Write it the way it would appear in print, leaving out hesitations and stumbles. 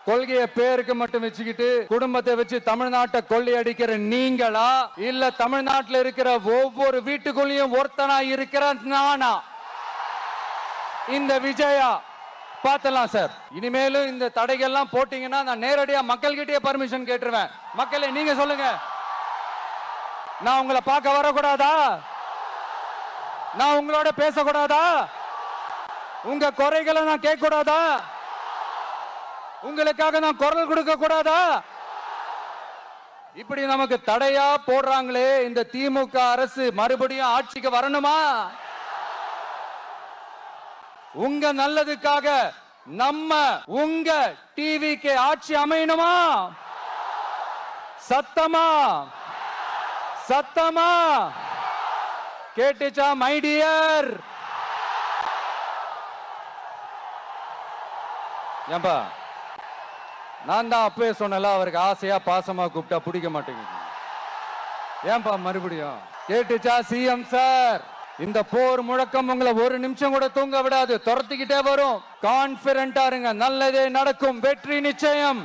கொள்கையை பேருக்கு மட்டும் வச்சுக்கிட்டு குடும்பத்தை வச்சு தமிழ்நாட்டை கொள்ளையடிக்கிற நீங்களா, இல்ல தமிழ்நாட்டில் இருக்கிற ஒவ்வொரு வீட்டுக்குள்ளேயும் ஒருத்தனா இருக்கிற நானா, இந்த விஜயா? பார்த்தலாம் சார். இனிமேலும் இந்த தடைகள்லாம் போட்டீங்கன்னா நான் நேரடியா மக்கள்கிட்டயே பர்மிஷன் கேட்டுருவேன். மக்களே நீங்க சொல்லுங்க, நான் உங்களை பார்க்க வரக்கூடாதா? நான் உங்களோட பேசக்கூடாதா? உங்க குறைகளை நான் கேட்க கூடாதா? உங்களுக்காக நான் குரல் கொடுக்க கூடாதா? இப்படி நமக்கு தடையா போடுறாங்களே, இந்த திமுக அரசு மறுபடியும் ஆட்சிக்கு வரணுமா? உங்க நல்லதுக்காக நம்ம உங்க டிவிக்கு ஆட்சி அமையணுமா? சத்தமா சத்தமா கேட்டுச்சா மை டியர்? ஏன்பா, நான் தான் அப்பவே சொன்னல, அவருக்கு ஆசையா பாசமா கூப்பிட்டா பிடிக்க மாட்டேங்குது. ஏன்பா மறுபடியும்? கேட்டுச்சா சிஎம் சார்? இந்த போர் முழக்கம் உங்களை ஒரு நிமிஷம் கூட தூங்க விடாது, துரத்திக்கிட்டே வரும். கான்பிடென்டா இருங்க, நல்லதே நடக்கும், வெற்றி நிச்சயம்.